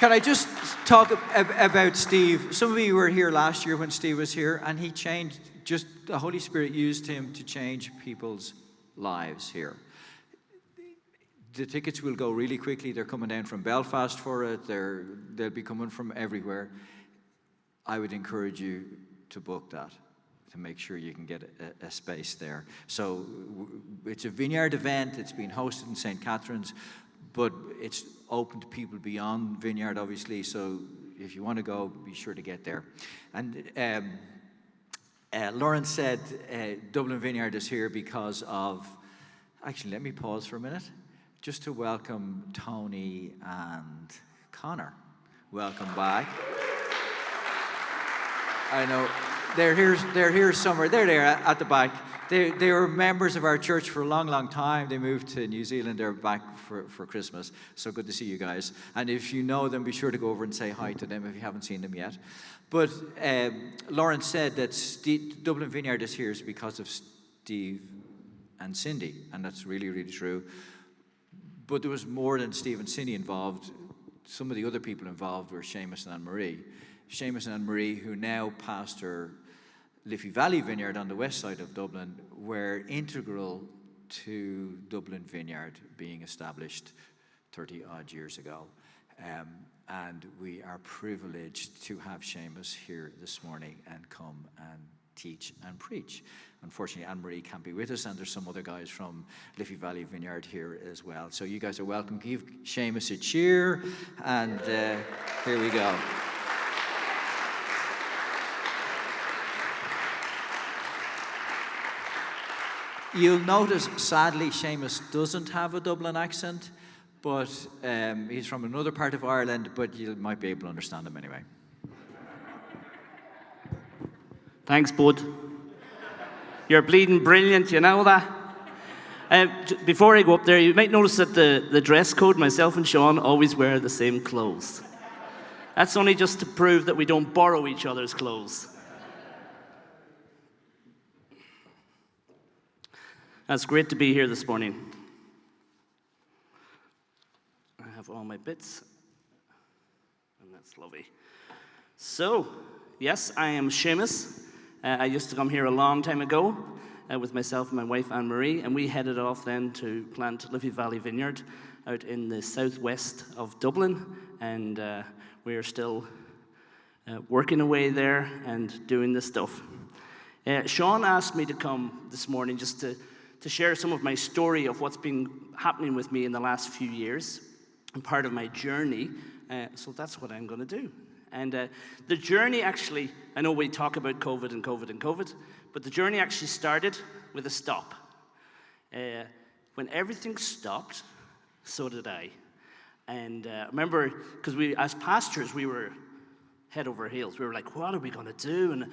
Can I just talk about Steve? Some of you were here last year when Steve was here, and he changed, just the Holy Spirit used him to change people's lives here. The tickets will go really quickly. They're coming down from Belfast for it. They'll be coming from everywhere. I would encourage you to book that, to make sure you can get a space there. So it's a Vineyard event. It's been hosted in St. Catherine's, but it's open to people beyond Vineyard, obviously. So if you want to go, be sure to get there. And Lauren said Dublin Vineyard is here because of, actually, let me pause for a minute, just to welcome Tony and Connor. Welcome back. I know they're here somewhere. They're there at the back. They were members of our church for a long, long time. They moved to New Zealand. They're back for Christmas. So good to see you guys. And if you know them, be sure to go over and say hi to them if you haven't seen them yet. But Lauren said that Dublin Vineyard is here because of Steve and Cindy, and that's really, really true. But there was more than Steve and Cindy involved. Some of the other people involved were Seamus and Anne-Marie. Seamus and Anne-Marie, who now pastor Liffey Valley Vineyard on the west side of Dublin, were integral to Dublin Vineyard being established 30-odd years ago. And we are privileged to have Seamus here this morning and come and teach and preach. Unfortunately, Anne-Marie can't be with us, and there's some other guys from Liffey Valley Vineyard here as well. So you guys are welcome. Give Seamus a cheer, and here we go. You'll notice, sadly, Seamus doesn't have a Dublin accent, but he's from another part of Ireland, but you might be able to understand him anyway. Thanks, bud. You're bleeding brilliant, you know that? Before I go up there, you might notice that the dress code, myself and Sean always wear the same clothes. That's only just to prove that we don't borrow each other's clothes. It's great to be here this morning. I have all my bits, and that's lovely. So, yes, I am Seamus. I used to come here a long time ago with myself and my wife Anne-Marie, and we headed off then to plant Liffey Valley Vineyard out in the southwest of Dublin, and we are still working away there and doing this stuff. Sean asked me to come this morning just to share some of my story of what's been happening with me in the last few years and part of my journey, so that's what I'm going to do. And the journey actually, I know we talk about COVID, but the journey actually started with a stop. When everything stopped, so did I. And I remember, because we, as pastors, we were head over heels. We were like, what are we going to do?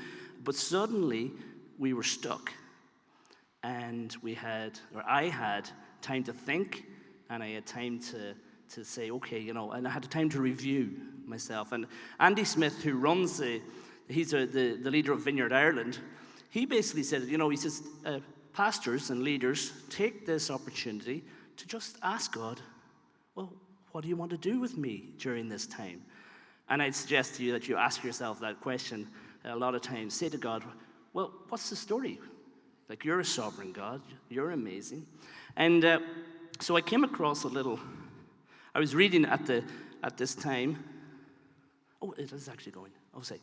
But suddenly, we were stuck. And I had time to think, and I had time to say, okay, and I had time to review myself. And Andy Smith, who runs he's the leader of Vineyard Ireland, he basically said, he says, pastors and leaders, take this opportunity to just ask God, well, what do you want to do with me during this time? And I'd suggest to you that you ask yourself that question a lot of times. Say to God, well, what's the story? Like, you're a sovereign God. You're amazing. And so I came across I was reading at this time. Oh, it is actually going. Oh, say.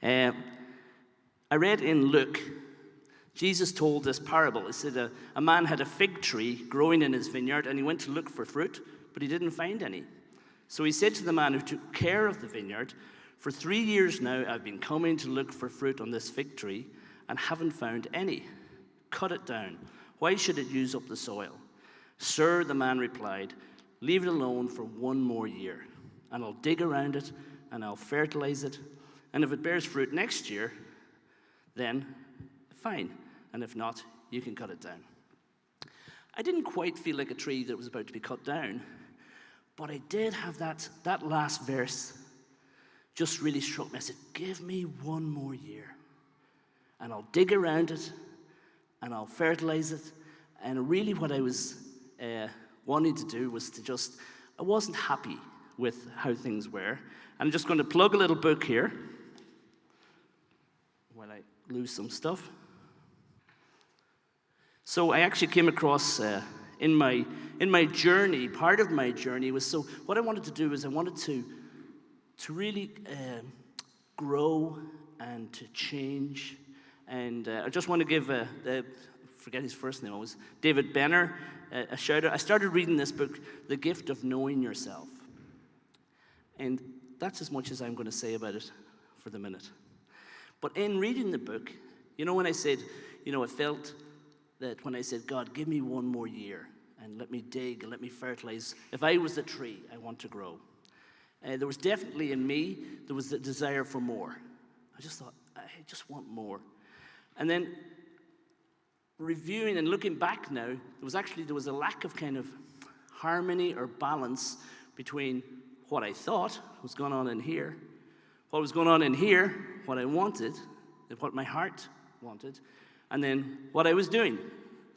I read in Luke, Jesus told this parable. He said a man had a fig tree growing in his vineyard, and he went to look for fruit, but he didn't find any. So he said to the man who took care of the vineyard, for 3 years now I've been coming to look for fruit on this fig tree and haven't found any. Cut it down. Why should it use up the soil? Sir, the man replied, leave it alone for 1 more year, and I'll dig around it, and I'll fertilize it, and if it bears fruit next year, then fine, and if not, you can cut it down. I didn't quite feel like a tree that was about to be cut down, but I did have that last verse just really struck me. I said, give me 1 more year, and I'll dig around it, and I'll fertilize it. And really what I was wanting to do was I wasn't happy with how things were. I'm just going to plug a little book here while I lose some stuff. So I actually came across in my journey, part of my journey was, so what I wanted to do is I wanted to really grow and to change. And I just want to give, forget his first name, it was David Benner, a shout out. I started reading this book, The Gift of Knowing Yourself. And that's as much as I'm going to say about it for the minute. But in reading the book, when I said, I felt that when I said, God, give me one more year and let me dig and let me fertilize. If I was a tree, I want to grow. There was definitely in me, there was the desire for more. I just thought, I just want more. And then reviewing and looking back now, there was a lack of kind of harmony or balance between what I thought was going on in here, what was going on in here, what I wanted, and what my heart wanted, and then what I was doing.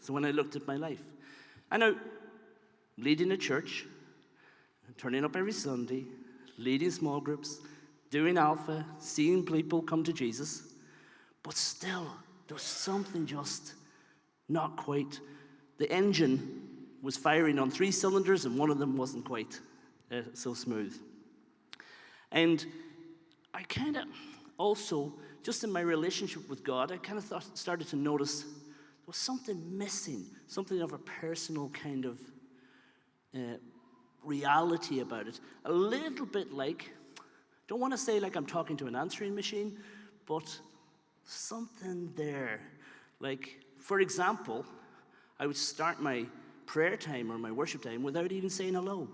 So when I looked at my life. I know leading a church, turning up every Sunday, leading small groups, doing Alpha, seeing people come to Jesus, but still, there was something just not quite. The engine was firing on 3 cylinders, and one of them wasn't quite so smooth. And I kind of also, just in my relationship with God, I kind of started to notice there was something missing, something of a personal kind of reality about it. A little bit like, don't want to say like I'm talking to an answering machine, but something there. Like, for example, I would start my prayer time or my worship time without even saying hello.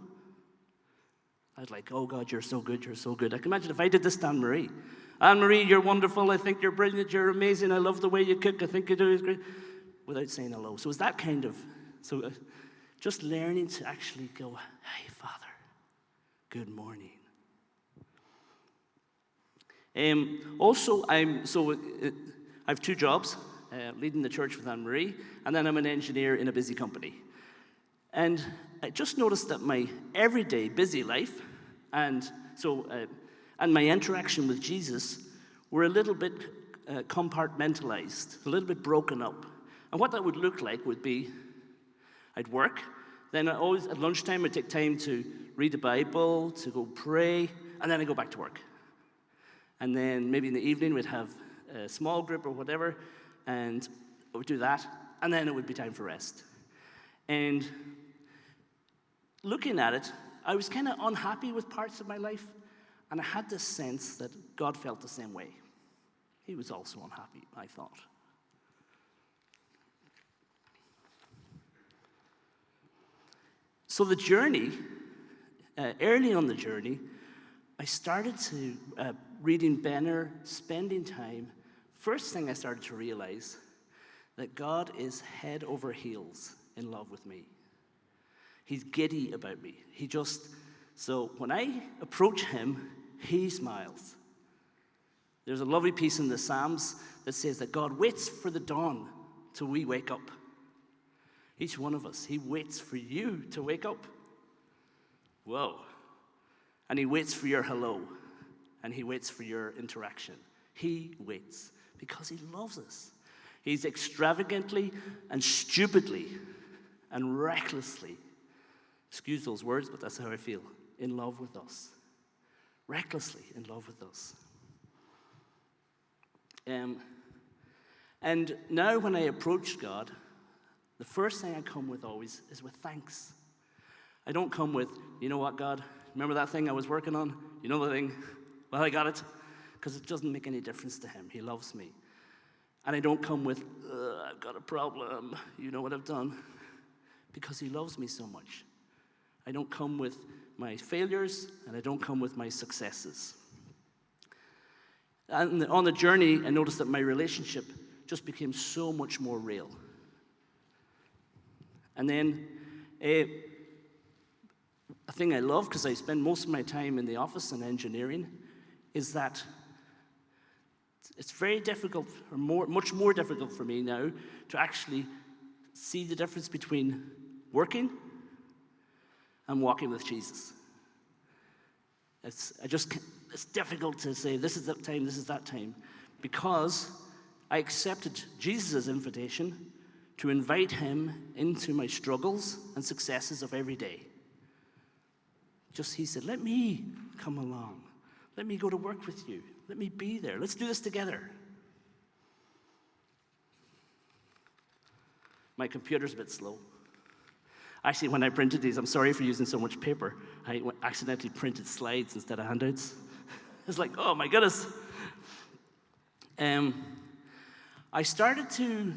I was like, oh God, you're so good, you're so good. I can imagine if I did this to Anne-Marie. Anne-Marie, you're wonderful, I think you're brilliant, you're amazing, I love the way you cook, I think you do is great, without saying hello. So it's that kind of, just learning to actually go, hey, Father, good morning. Also, I have 2 jobs, leading the church with Anne-Marie, and then I'm an engineer in a busy company. And I just noticed that my everyday busy life and my interaction with Jesus were a little bit compartmentalized, a little bit broken up. And what that would look like would be I'd work, then I always at lunchtime I'd take time to read the Bible, to go pray, and then I'd go back to work. And then maybe in the evening we'd have a small group or whatever, and I would do that, and then it would be time for rest. And looking at it, I was kind of unhappy with parts of my life, and I had this sense that God felt the same way. He was also unhappy, I thought. So the journey, early on the journey, I started to, reading Benner, spending time. First thing I started to realize that God is head over heels in love with me. He's giddy about me. So when I approach him, he smiles. There's a lovely piece in the Psalms that says that God waits for the dawn till we wake up. Each one of us, he waits for you to wake up. Whoa. And he waits for your hello. And he waits for your interaction. He waits because he loves us. He's extravagantly and stupidly and recklessly, excuse those words, but that's how I feel, in love with us. Recklessly in love with us. And now when I approach God, the first thing I come with always is with thanks. I don't come with, you know what, God, remember that thing I was working on? You know the thing? Well, I got it. Because it doesn't make any difference to him. He loves me. And I don't come with, I've got a problem. You know what I've done? Because he loves me so much. I don't come with my failures, and I don't come with my successes. And on the journey, I noticed that my relationship just became so much more real. And then a thing I love, because I spend most of my time in the office in engineering, is that it's very difficult, or much more difficult for me now, to actually see the difference between working and walking with Jesus. It's difficult to say this is that time, this is that time, because I accepted Jesus' invitation to invite him into my struggles and successes of every day. He said, let me come along. Let me go to work with you. Let me be there. Let's do this together. My computer's a bit slow. Actually, when I printed these, I'm sorry for using so much paper. I accidentally printed slides instead of handouts. It's like, oh my goodness. I started to,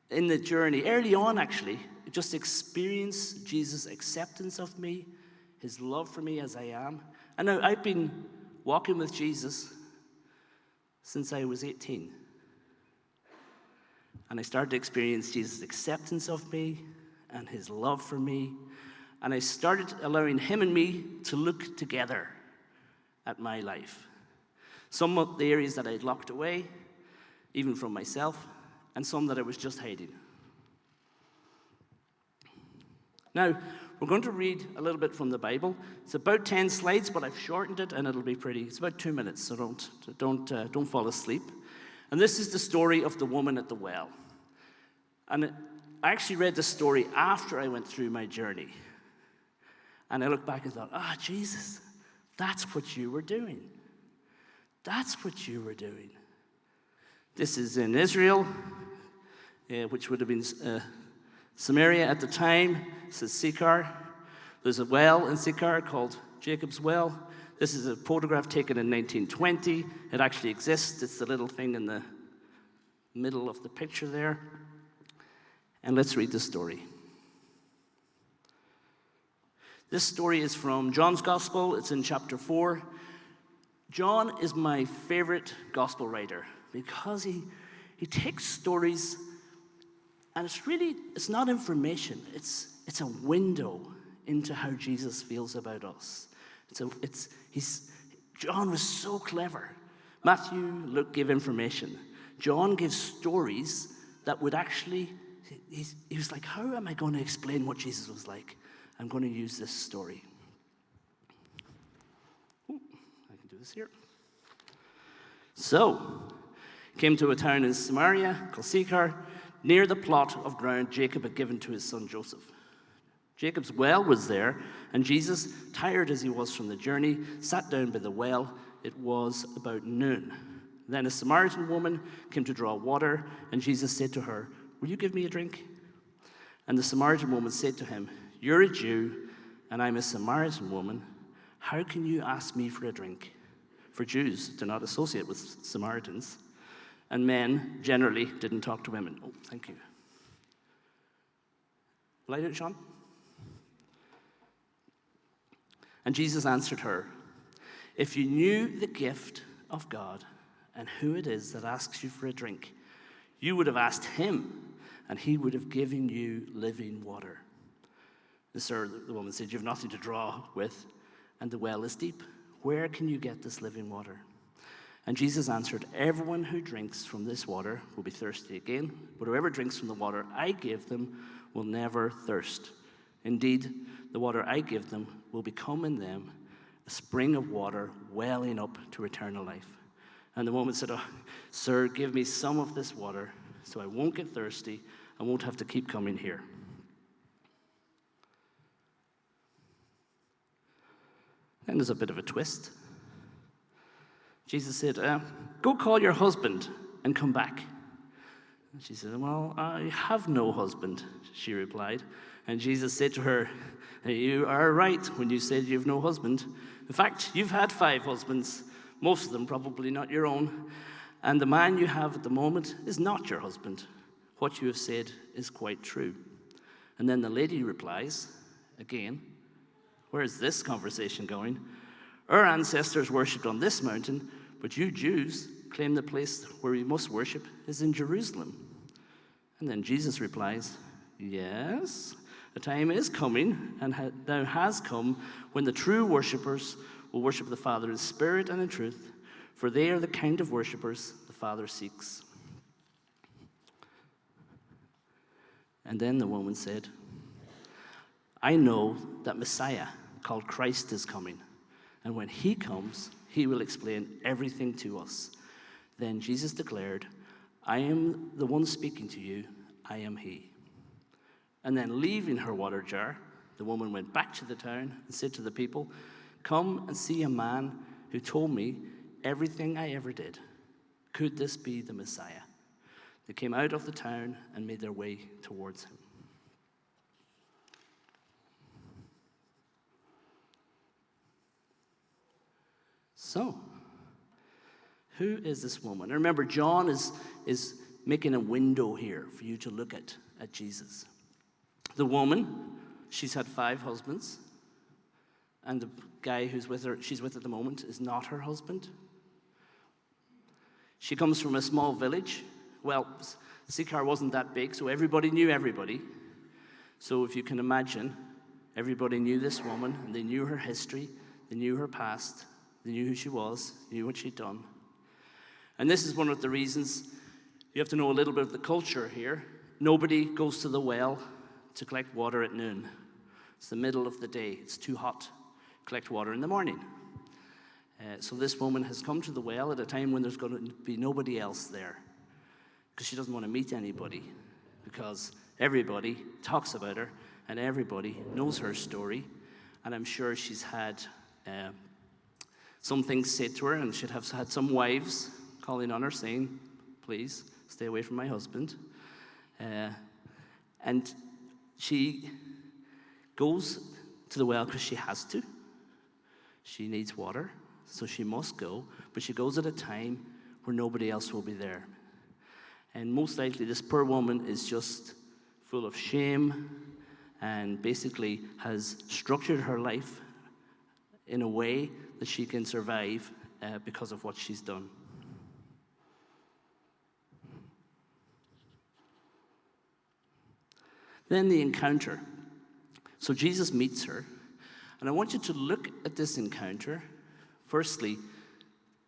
in the journey, early on actually, just experience Jesus' acceptance of me, his love for me as I am. And now I've been walking with Jesus since I was 18. And I started to experience Jesus' acceptance of me and his love for me. And I started allowing him and me to look together at my life. Some of the areas that I'd locked away, even from myself, and some that I was just hiding. Now, we're going to read a little bit from the Bible. It's about 10 slides, but I've shortened it, and it'll be pretty. It's about 2 minutes, so don't fall asleep. And this is the story of the woman at the well. And I actually read this story after I went through my journey. And I looked back and thought, Jesus, that's what you were doing. That's what you were doing. This is in Israel, which would have been Samaria at the time. This is Sychar. There's a well in Sychar called Jacob's Well. This is a photograph taken in 1920. It actually exists. It's the little thing in the middle of the picture there. And let's read the story. This story is from John's Gospel. It's in chapter 4. John is my favorite gospel writer because he takes stories, and it's not information. It's a window into how Jesus feels about us. John was so clever. Matthew, Luke give information. John gives stories that would actually, he was like, how am I going to explain what Jesus was like? I'm going to use this story. Ooh, I can do this here. So, came to a town in Samaria called Sychar, near the plot of ground Jacob had given to his son Joseph. Jacob's well was there, and Jesus, tired as he was from the journey, sat down by the well. It was about noon. Then a Samaritan woman came to draw water, and Jesus said to her, "Will you give me a drink?" And the Samaritan woman said to him, "You're a Jew, and I'm a Samaritan woman. How can you ask me for a drink?" For Jews do not associate with Samaritans, and men generally didn't talk to women. Oh, thank you. Light it, Sean. And Jesus answered her, "If you knew the gift of God and who it is that asks you for a drink, you would have asked him, and he would have given you living water." Sir, the woman said, "You have nothing to draw with, and the well is deep. Where can you get this living water?" And Jesus answered, "Everyone who drinks from this water will be thirsty again, but whoever drinks from the water I give them will never thirst. Indeed, the water I give them will become in them a spring of water welling up to eternal life." And the woman said, "Oh, sir, give me some of this water so I won't get thirsty and won't have to keep coming here." Then there's a bit of a twist. Jesus said, "Go call your husband and come back." And she said, "Well, I have no husband," she replied. And Jesus said to her, "You are right when you said you have no husband. In fact, you've had 5 husbands, most of them probably not your own, and the man you have at the moment is not your husband. What you have said is quite true." And then the lady replies, again, "Where is this conversation going? Our ancestors worshipped on this mountain, but you Jews claim the place where we must worship is in Jerusalem." And then Jesus replies, "Yes, the time is coming, and now has come, when the true worshippers will worship the Father in spirit and in truth, for they are the kind of worshippers the Father seeks." And then the woman said, "I know that Messiah, called Christ, is coming. and when he comes, he will explain everything to us." Then Jesus declared, "I am the one speaking to you. I am he." And then, leaving her water jar, the woman went back to the town and said to the people, "Come and see a man who told me everything I ever did. Could this be the Messiah?" They came out of the town and made their way towards him. So, who is this woman? And remember, John is making a window here for you to look at Jesus. The woman, she's had 5 husbands, and the guy she's with at the moment, is not her husband. She comes from a small village. Well, Sychar wasn't that big, so everybody knew everybody. So if you can imagine, everybody knew this woman, and they knew her history, they knew her past, they knew who she was, knew what she'd done. And this is one of the reasons you have to know a little bit of the culture here. Nobody goes to the well to collect water at noon. It's the middle of the day. It's too hot. Collect water in the morning. So this woman has come to the well at a time when there's going to be nobody else there, because she doesn't want to meet anybody, because everybody talks about her and everybody knows her story. And I'm sure she's had some things said to her, and she'd have had some wives calling on her saying, "Please stay away from my husband." And she goes to the well because she has to. She needs water, so she must go. But she goes at a time where nobody else will be there. And most likely this poor woman is just full of shame and basically has structured her life in a way that she can survive because of what she's done. Then the encounter. So Jesus meets her, and I want you to look at this encounter. Firstly,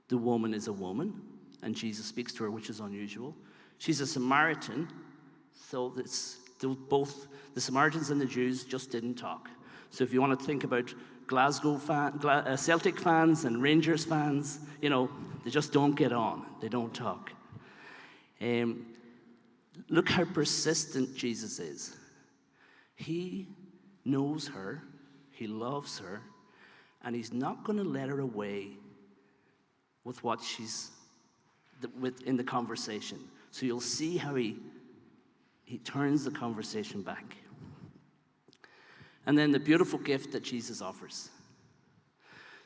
the woman is a woman, and Jesus speaks to her, which is unusual. She's a Samaritan, so both the Samaritans and the Jews just didn't talk. So if you want to think about Celtic fans and Rangers fans, they just don't get on. They don't talk. Look how persistent Jesus is. He knows her, he loves her, and he's not going to let her away with what she's in the conversation. So you'll see how he turns the conversation back. And then the beautiful gift that Jesus offers.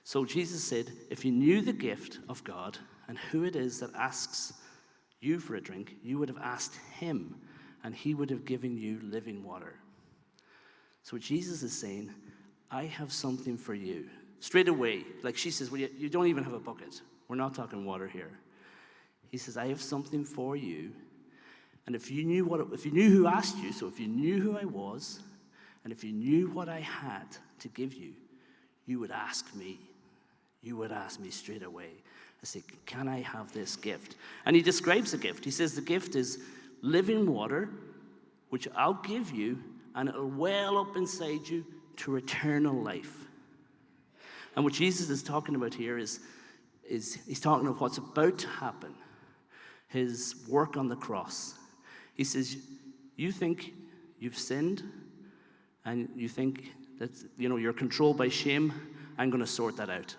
So Jesus said, if you knew the gift of God and who it is that asks you for a drink, you would have asked him, and he would have given you living water. So Jesus is saying, I have something for you. Straight away, like she says, well, you don't even have a bucket. We're not talking water here. He says, I have something for you. And if you knew who asked you, so if you knew who I was, and if you knew what I had to give you, you would ask me. You would ask me straight away. I say, can I have this gift? And he describes the gift. He says the gift is living water, which I'll give you, and it'll well up inside you to eternal life. And what Jesus is talking about here is he's talking of what's about to happen, his work on the cross. He says, you think you've sinned, and you think that you're controlled by shame. I'm going to sort that out.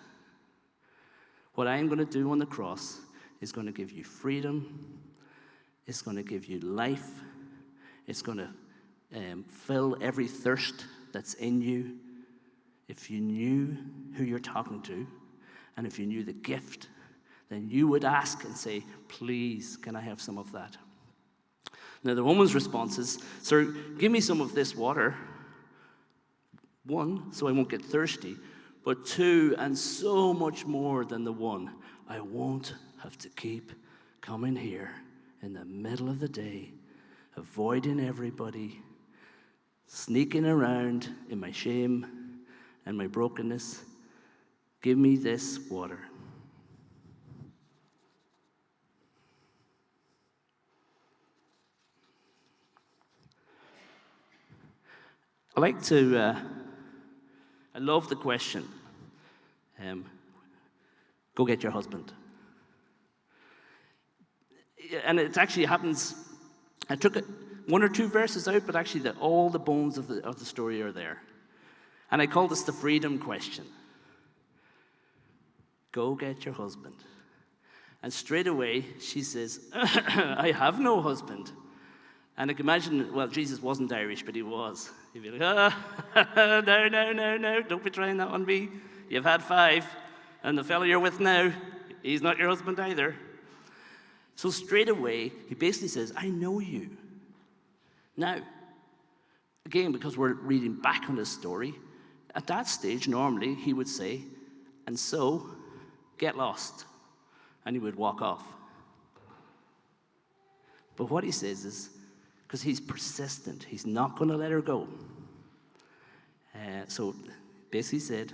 What I'm going to do on the cross is going to give you freedom. It's going to give you life. It's going to fill every thirst that's in you. If you knew who you're talking to, and if you knew the gift, then you would ask and say, please, can I have some of that? Now, the woman's response is, sir, give me some of this water. 1, so I won't get thirsty. But 2, and so much more than the 1, I won't have to keep coming here in the middle of the day, avoiding everybody, sneaking around in my shame and my brokenness. Give me this water. I love the question. Go get your husband. And it actually happens, I took one or two verses out, but actually all the bones of the story are there. And I call this the freedom question. Go get your husband. And straight away, she says, I have no husband. And I can imagine, well, Jesus wasn't Irish, but he was. He'd be like, no, don't be trying that on me. You've had 5, and the fellow you're with now, he's not your husband either. So straight away, he basically says, I know you. Now, again, because we're reading back on this story, at that stage, normally, he would say, and so, get lost. And he would walk off. But what he says is, because he's persistent, he's not going to let her go. So basically said,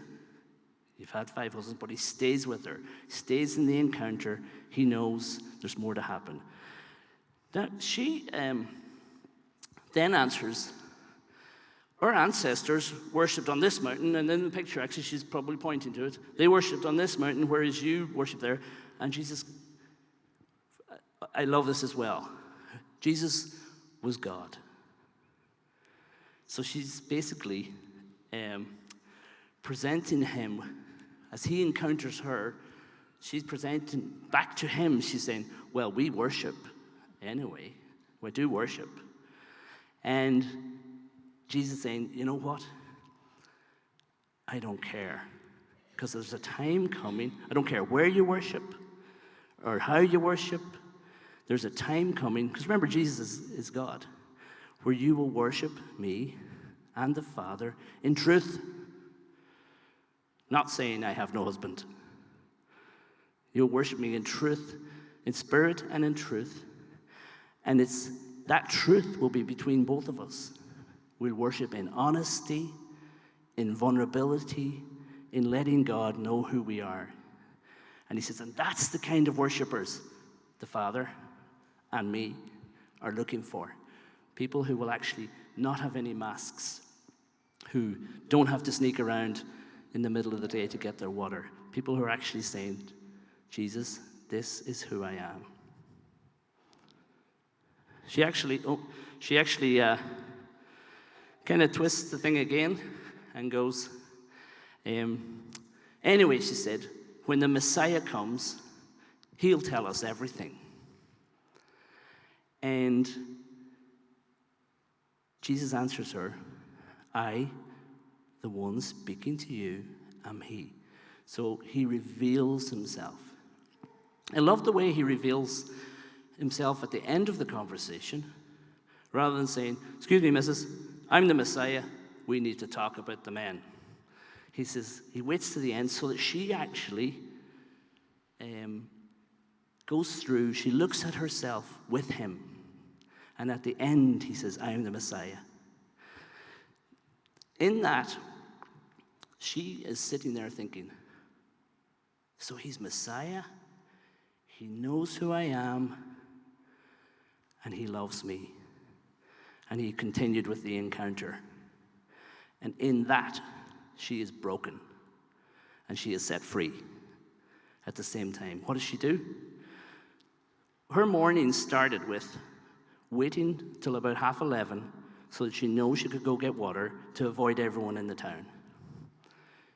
you've had 5 husbands, but he stays with her. He stays in the encounter. He knows there's more to happen. Now, she then answers, our ancestors worshipped on this mountain, and in the picture, actually, she's probably pointing to it. They worshipped on this mountain, whereas you worship there. And Jesus, I love this as well. Jesus was God. So she's basically presenting him, as he encounters her, she's presenting back to him. She's saying, well, we worship anyway. We do worship. And Jesus saying, you know what? I don't care. Because there's a time coming. I don't care where you worship or how you worship. There's a time coming. Because remember, Jesus is God. Where you will worship me and the Father in truth. Not saying I have no husband. You'll worship me in truth, in spirit and in truth. And that truth will be between both of us. We'll worship in honesty, in vulnerability, in letting God know who we are. And he says, and that's the kind of worshipers the Father and me are looking for. People who will actually not have any masks, who don't have to sneak around in the middle of the day to get their water. People who are actually saying, Jesus, this is who I am. She actually kind of twists the thing again and goes, anyway, she said, when the Messiah comes, he'll tell us everything. And Jesus answers her, I, the one speaking to you, am he. So he reveals himself. I love the way he reveals himself at the end of the conversation, rather than saying, excuse me, missus, I'm the Messiah. We need to talk about the man. He says, he waits to the end so that she actually goes through, she looks at herself with him. And at the end, he says, I am the Messiah. In that, she is sitting there thinking, so he's Messiah, he knows who I am, and he loves me. And he continued with the encounter. And in that, she is broken, and she is set free at the same time. What does she do? Her morning started with waiting till about 11:30 so that she knows she could go get water to avoid everyone in the town.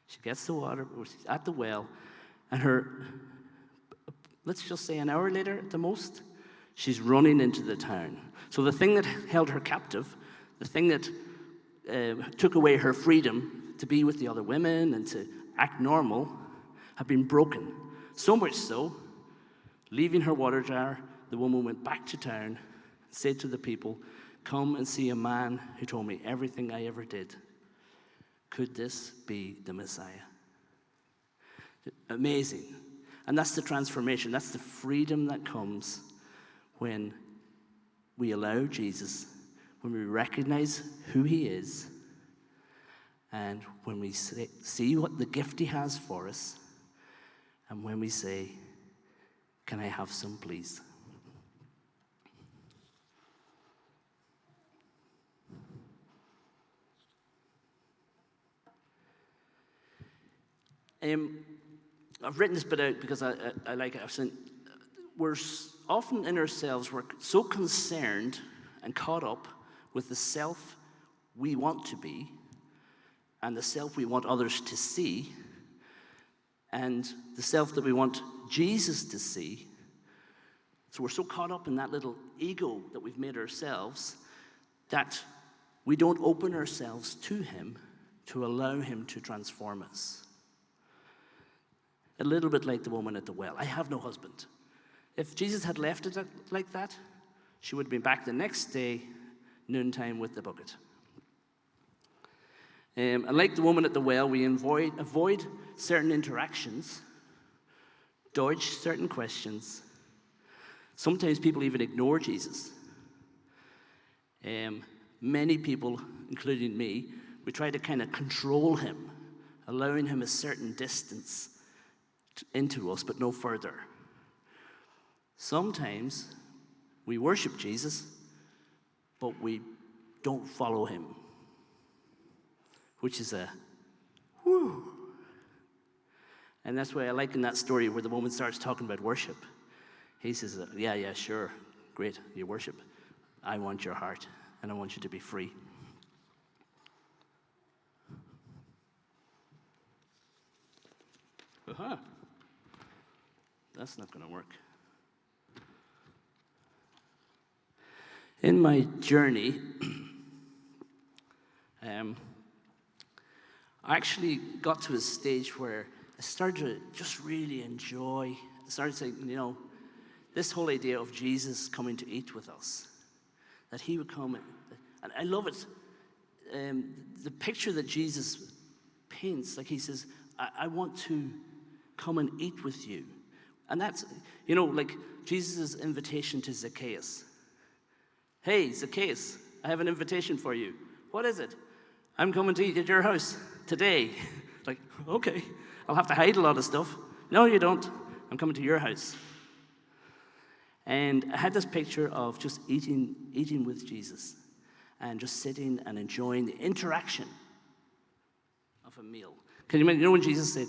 She gets the water, she's at the well, and let's just say an hour later at the most, she's running into the town. So the thing that held her captive, the thing that took away her freedom to be with the other women and to act normal, had been broken. So much so, leaving her water jar, the woman went back to town and said to the people, come and see a man who told me everything I ever did. Could this be the Messiah? Amazing. And that's the transformation. That's the freedom that comes when we allow Jesus, when we recognize who he is, and when we see what the gift he has for us, and when we say, can I have some, please? I've written this bit out because I like it. I've said, we're often in ourselves, we're so concerned and caught up with the self we want to be and the self we want others to see and the self that we want Jesus to see. So we're so caught up in that little ego that we've made ourselves that we don't open ourselves to him to allow him to transform us. A little bit like the woman at the well. I have no husband. If Jesus had left it like that, she would have been back the next day, noontime, with the bucket. And like the woman at the well, we avoid certain interactions, dodge certain questions. Sometimes people even ignore Jesus. Many people, including me, we try to kind of control him, allowing him a certain distance into us, but no further. Sometimes we worship Jesus, but we don't follow him, which is a whoo. And that's why I like in that story where the woman starts talking about worship. He says, yeah, sure, great, you worship. I want your heart, and I want you to be free. Uh-huh. That's not going to work. In my journey, I actually got to a stage where I started to just really enjoy, I started saying, this whole idea of Jesus coming to eat with us, that he would come, and I love it. The picture that Jesus paints, like he says, I want to come and eat with you. And that's, like Jesus' invitation to Zacchaeus. Hey, Zacchaeus, I have an invitation for you. What is it? I'm coming to eat at your house today. Like, okay, I'll have to hide a lot of stuff. No, you don't. I'm coming to your house. And I had this picture of just eating with Jesus and just sitting and enjoying the interaction of a meal. Can you imagine, when Jesus said,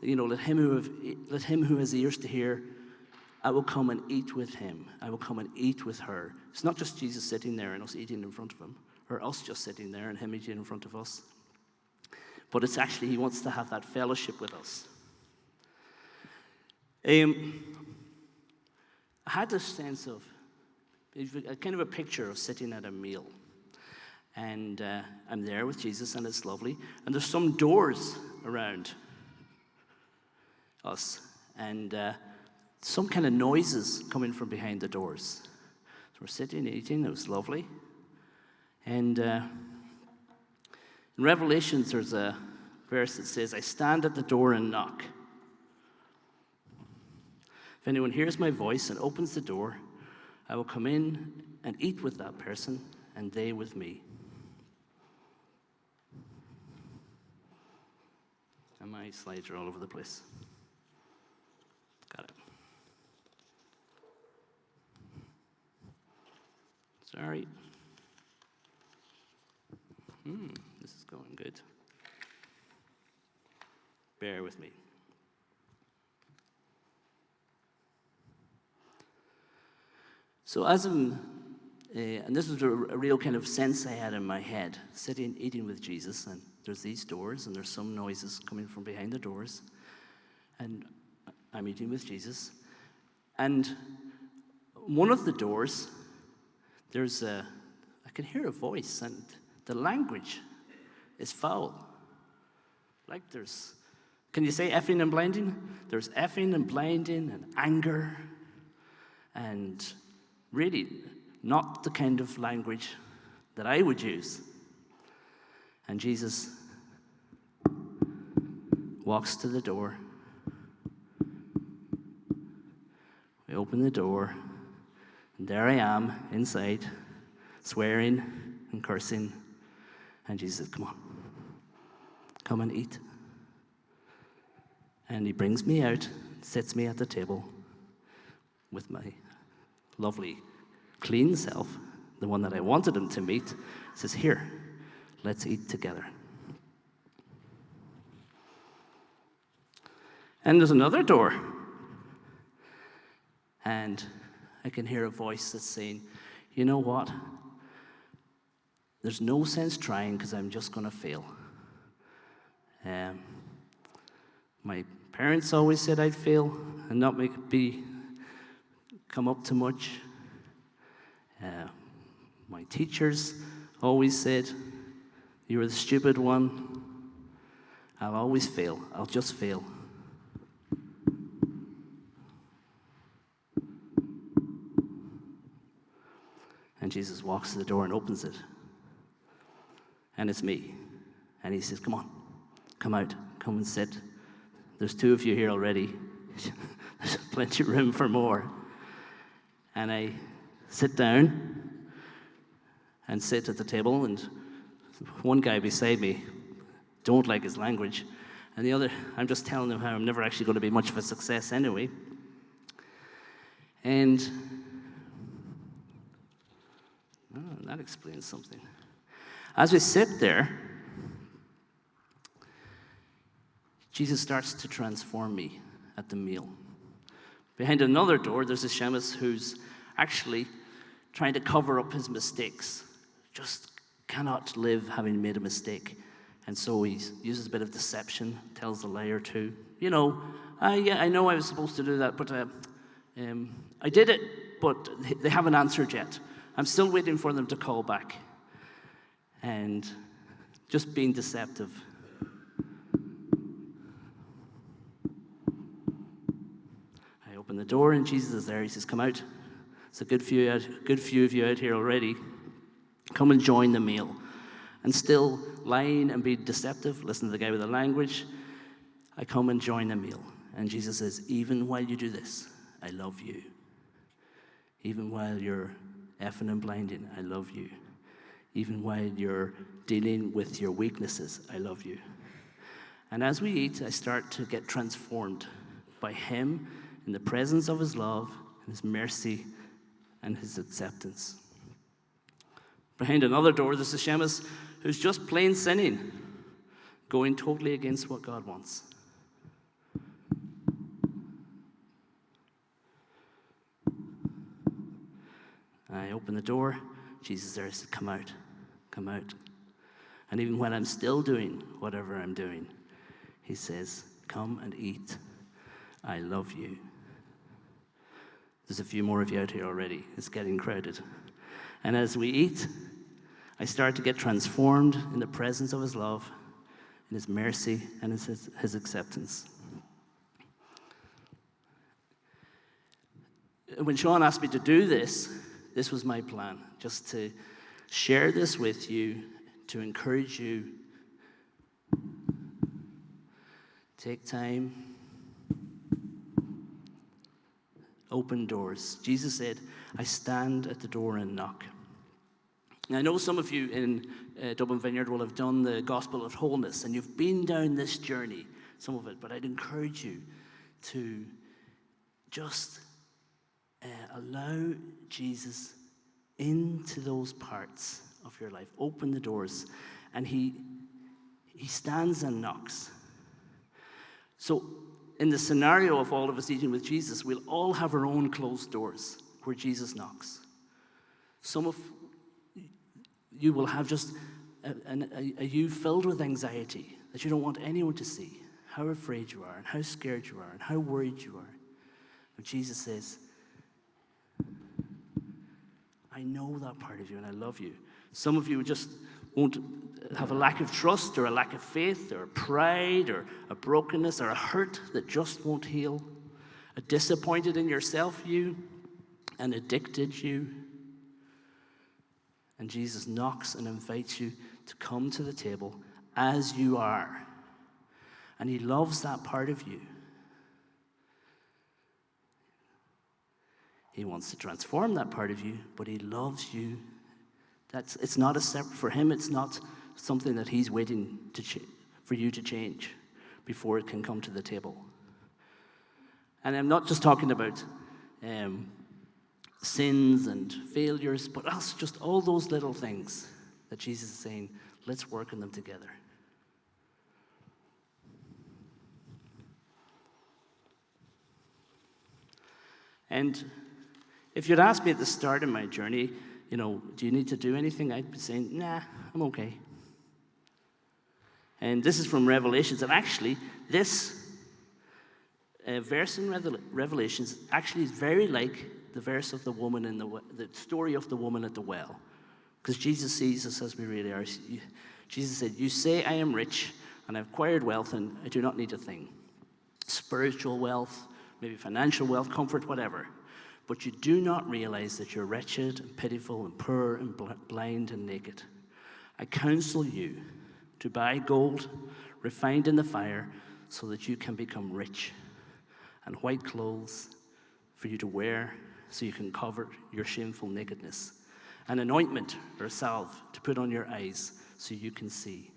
let him who has ears to hear, I will come and eat with him. I will come and eat with her. It's not just Jesus sitting there and us eating in front of him, or us just sitting there and him eating in front of us. But it's actually, he wants to have that fellowship with us. I had this sense of, kind of a picture of sitting at a meal. And I'm there with Jesus, and it's lovely. And there's some doors around us. And some kind of noises coming from behind the doors. So we're sitting, eating, it was lovely. And in Revelations, there's a verse that says, I stand at the door and knock. If anyone hears my voice and opens the door, I will come in and eat with that person, and they with me. And my slides are all over the place. Got it. Sorry. This is going good. Bear with me. So as I'm, and this was a real kind of sense I had in my head, sitting, eating with Jesus, and there's these doors, and there's some noises coming from behind the doors, and I'm eating with Jesus, and one of the doors, I can hear a voice, and the language is foul. Like can you say effing and blinding? There's effing and blinding and anger, and really not the kind of language that I would use. And Jesus walks to the door. We open the door, and there I am inside, swearing and cursing. And Jesus says, come and eat. And he brings me out, sits me at the table with my lovely, clean self, the one that I wanted him to meet. Says, here, let's eat together. And there's another door. And I can hear a voice that's saying, you know what? There's no sense trying because I'm just going to fail. My parents always said I'd fail and not come up to much. My teachers always said, you're the stupid one. I'll always fail. I'll just fail. And Jesus walks to the door and opens it. And it's me. And he says, come on, come out, come and sit. There's 2 of you here already. There's plenty of room for more. And I sit down and sit at the table, and one guy beside me don't like his language, and the other, I'm just telling him how I'm never actually going to be much of a success anyway. And that explains something. As we sit there, Jesus starts to transform me at the meal. Behind another door, there's a Seamus who's actually trying to cover up his mistakes. Just cannot live having made a mistake. And so he uses a bit of deception, tells a lie or two. I know I was supposed to do that, but I did it, but they haven't answered yet. I'm still waiting for them to call back. And just being deceptive. I open the door and Jesus is there. He says, come out. It's a good few of you out here already. Come and join the meal. And still lying and being deceptive, listen to the guy with the language, I come and join the meal. And Jesus says, even while you do this, I love you. Even while you're effing and blinding, I love you. Even while you're dealing with your weaknesses, I love you. And as we eat, I start to get transformed by him in the presence of his love, his mercy, and his acceptance. Behind another door, there's a Seamus who's just plain sinning, going totally against what God wants. I open the door, Jesus there says, come out, come out. And even when I'm still doing whatever I'm doing, he says, come and eat, I love you. There's a few more of you out here already, it's getting crowded. And as we eat, I start to get transformed in the presence of his love, in his mercy, and his acceptance. When Sean asked me to do this was my plan, just to share this with you, to encourage you. Take time. Open doors. Jesus said, I stand at the door and knock. Now, I know some of you in Dublin Vineyard will have done the Gospel of Wholeness, and you've been down this journey, some of it, but I'd encourage you to just allow Jesus into those parts of your life. Open the doors, and he stands and knocks. So in the scenario of all of us eating with Jesus, we'll all have our own closed doors where Jesus knocks. Some of you will have just a you filled with anxiety that you don't want anyone to see, how afraid you are, and how scared you are, and how worried you are. But Jesus says, I know that part of you, and I love you. Some of you just won't have a lack of trust, or a lack of faith, or pride, or a brokenness, or a hurt that just won't heal. A disappointed in yourself you, an addicted you. And Jesus knocks and invites you to come to the table as you are. And he loves that part of you. He wants to transform that part of you, but he loves you. It's not a separate, for him, it's not something that he's waiting for you to change before it can come to the table. And I'm not just talking about sins and failures, but also just all those little things that Jesus is saying, let's work on them together. And if you'd asked me at the start of my journey, do you need to do anything? I'd be saying, nah, I'm okay. And this is from Revelations. And actually, this verse in Revelations actually is very like the verse of the woman the story of the woman at the well. Because Jesus sees us as we really are. Jesus said, you say I am rich and I've acquired wealth and I do not need a thing. Spiritual wealth, maybe financial wealth, comfort, whatever. But you do not realize that you're wretched and pitiful and poor and blind and naked. I counsel you to buy gold refined in the fire so that you can become rich, and white clothes for you to wear so you can cover your shameful nakedness, and an ointment or salve to put on your eyes so you can see.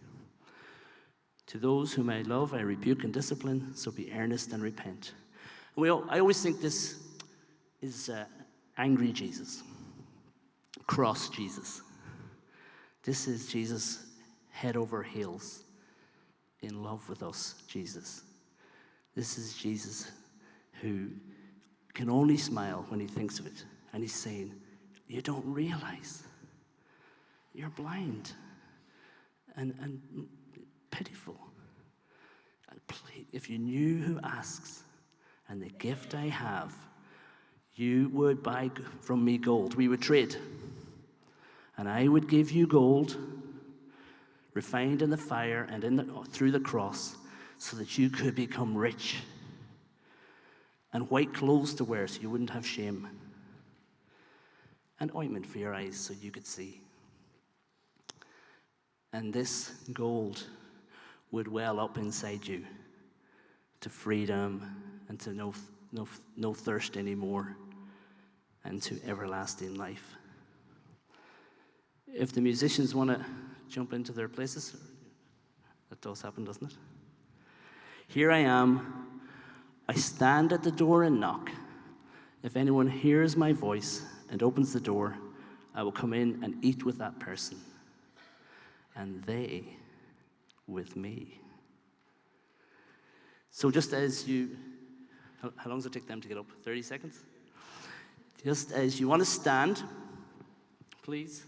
To those whom I love, I rebuke and discipline, so be earnest and repent. I always think this is angry Jesus, cross Jesus. This is Jesus head over heels in love with us, Jesus. This is Jesus who can only smile when he thinks of it. And he's saying, you don't realize you're blind and pitiful. And please, if you knew who asks and the gift I have, you would buy from me gold. We would trade. And I would give you gold refined in the fire and through the cross so that you could become rich. And white clothes to wear so you wouldn't have shame. And ointment for your eyes so you could see. And this gold would well up inside you to freedom and to no thirst anymore and to everlasting life. If the musicians want to jump into their places, that does happen, doesn't it? Here I am. I stand at the door and knock. If anyone hears my voice and opens the door, I will come in and eat with that person, and they with me. So just as how long does it take them to get up? 30 seconds? Just as you want to stand, please.